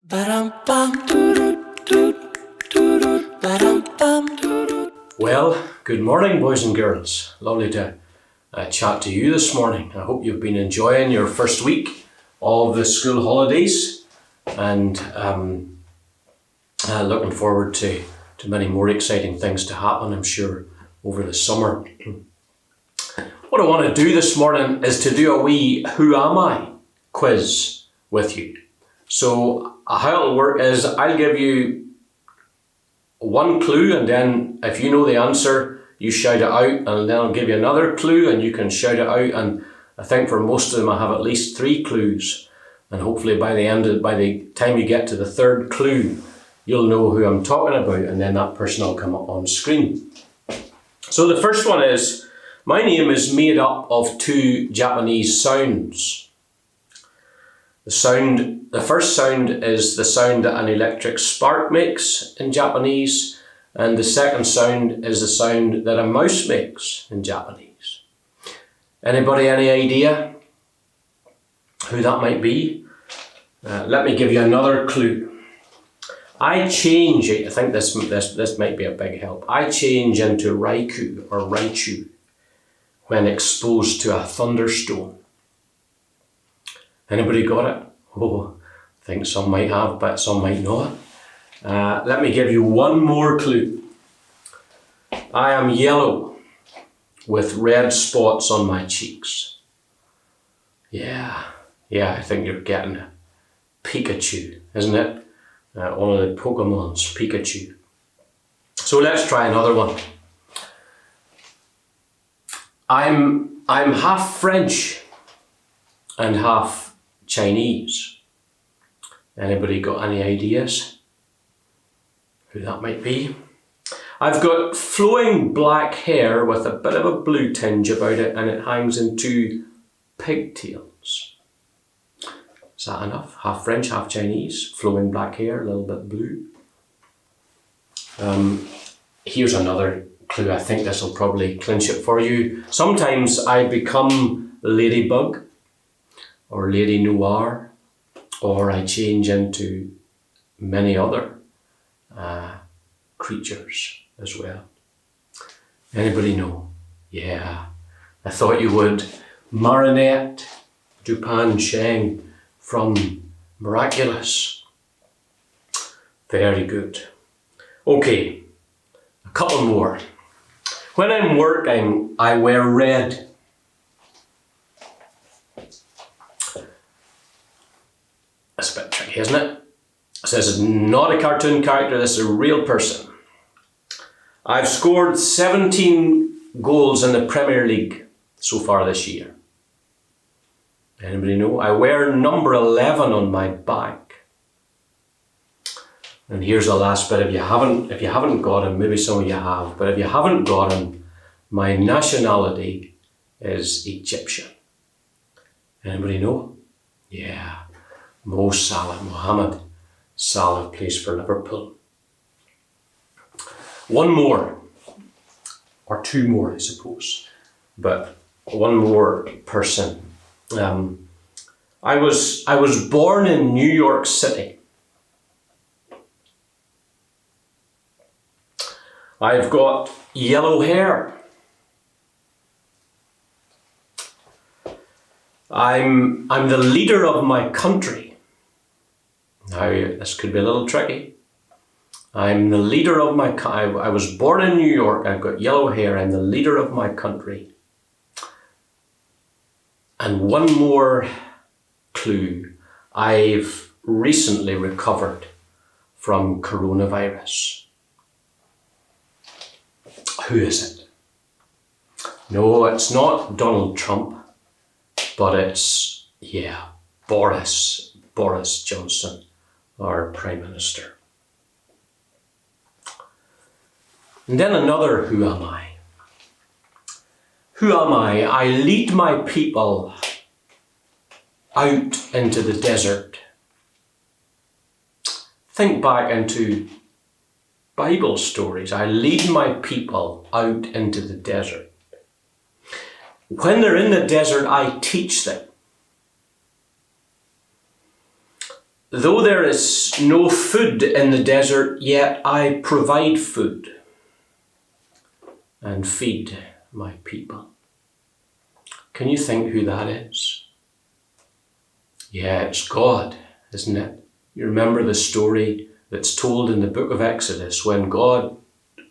Well, good morning, boys and girls. Lovely to chat to you this morning. I hope you've been enjoying your first week of the school holidays and looking forward to many more exciting things to happen, I'm sure, over the summer. What I want to do this morning is to do a wee Who Am I quiz with you. So how it'll work is I'll give you one clue, and then if you know the answer, you shout it out, and then I'll give you another clue and you can shout it out. And I think for most of them I have at least 3 clues, and hopefully by the time you get to the third clue, you'll know who I'm talking about, and then that person will come up on screen. So the first one is, my name is made up of 2 Japanese sounds. The first sound is the sound that an electric spark makes in Japanese, and the second sound is the sound that a mouse makes in Japanese. Anybody any idea who that might be? Let me give you another clue. I change, I think this might be a big help. I change into Raikou or Raichu when exposed to a thunderstorm. Anybody got it? Oh, I think some might have, but some might not. Let me give you one more clue. I am yellow with red spots on my cheeks. Yeah, I think you're getting it. Pikachu, isn't it? One of the Pokemons, Pikachu. So let's try another one. I'm half French and half Chinese. Anybody got any ideas who that might be? I've got flowing black hair with a bit of a blue tinge about it, and it hangs in 2 pigtails. Is that enough? Half French, half Chinese, flowing black hair, a little bit blue. Here's another clue. I think this will probably clinch it for you. Sometimes I become Ladybug or Lady Noir, or I change into many other creatures as well. Anybody know? Yeah, I thought you would. Marinette Dupain-Cheng from Miraculous. Very good. Okay, a couple more. When I'm working, I wear red. That's a bit tricky, isn't it? So this is not a cartoon character, this is a real person. I've scored 17 goals in the Premier League so far this year. Anybody know? I wear number 11 on my back. And here's the last bit. If you haven't got him, maybe some of you have, but if you haven't got him, my nationality is Egyptian. Anybody know? Yeah. Mo Salah, Mohamed Salah plays for Liverpool. One more, or 2 more I suppose, but one more person. I was born in New York City. I've got yellow hair. I'm the leader of my country. Now, this could be a little tricky. I'm the leader of my country. I was born in New York. I've got yellow hair. I'm the leader of my country. And one more clue. I've recently recovered from coronavirus. Who is it? No, it's not Donald Trump, but it's, Boris Johnson, our Prime Minister. And then another Who Am I? Who am I? I lead my people out into the desert. Think back into Bible stories. I lead my people out into the desert. When they're in the desert, I teach them. though there is no food in the desert, yet I provide food and feed my people. Can you think who that is? Yeah, it's God, isn't it? You remember the story that's told in the book of Exodus when God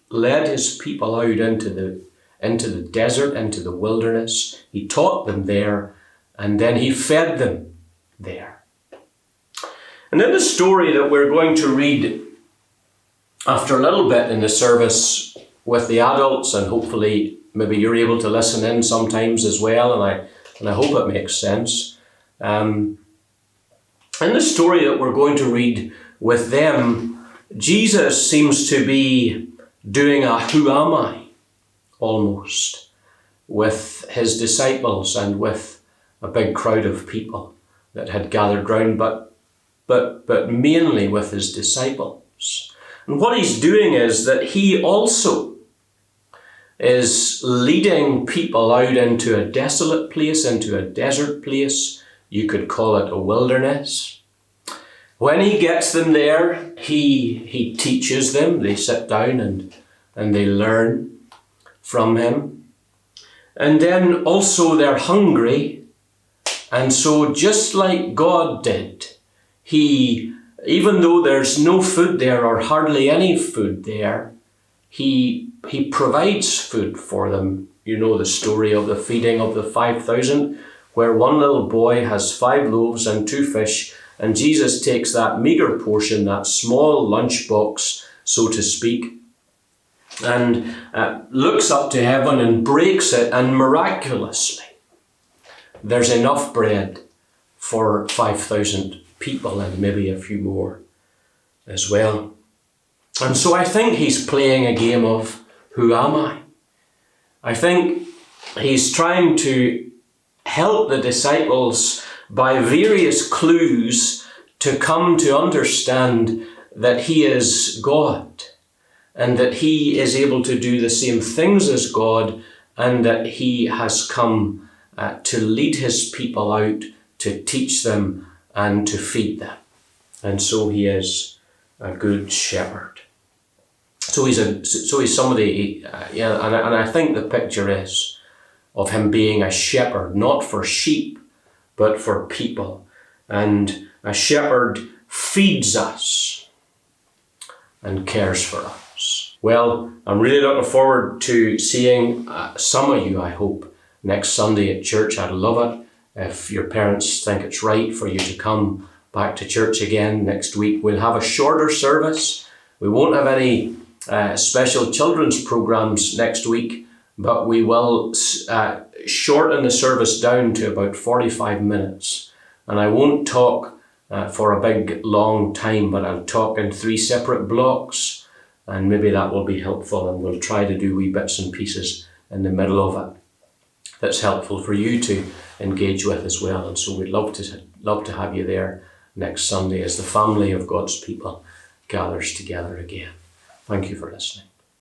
led his people out into the desert, into the wilderness. He taught them there, and then he fed them there. And in the story that we're going to read after a little bit in the service with the adults, and hopefully maybe you're able to listen in sometimes as well, and I hope it makes sense. In the story that we're going to read with them, Jesus seems to be doing a who am I almost with his disciples and with a big crowd of people that had gathered round, but mainly with his disciples. And what he's doing is that he also is leading people out into a desolate place, into a desert place. You could call it a wilderness. When he gets them there, he teaches them. They sit down and they learn from him. And then also they're hungry. And so just like God did, even though there's no food there or hardly any food there, he provides food for them. You know the story of the feeding of the 5,000, where one little boy has 5 loaves and 2 fish, and Jesus takes that meager portion, that small lunchbox, so to speak, and looks up to heaven and breaks it, and miraculously there's enough bread for 5,000 people and maybe a few more as well. And so I think he's playing a game of who am I? I think he's trying to help the disciples by various clues to come to understand that he is God and that he is able to do the same things as God, and that he has come to lead his people out, to teach them and to feed them. And so he is a good shepherd. So he's somebody, and I think the picture is of him being a shepherd, not for sheep, but for people. And a shepherd feeds us and cares for us. Well, I'm really looking forward to seeing some of you, I hope, next Sunday at church. I'd love it if your parents think it's right for you to come back to church again next week. We'll have a shorter service. We won't have any special children's programs next week, but we will shorten the service down to about 45 minutes. And I won't talk for a big long time, but I'll talk in 3 separate blocks, and maybe that will be helpful, and we'll try to do wee bits and pieces in the middle of it that's helpful for you to engage with as well. And so we'd love to have you there next Sunday as the family of God's people gathers together again. Thank you for listening.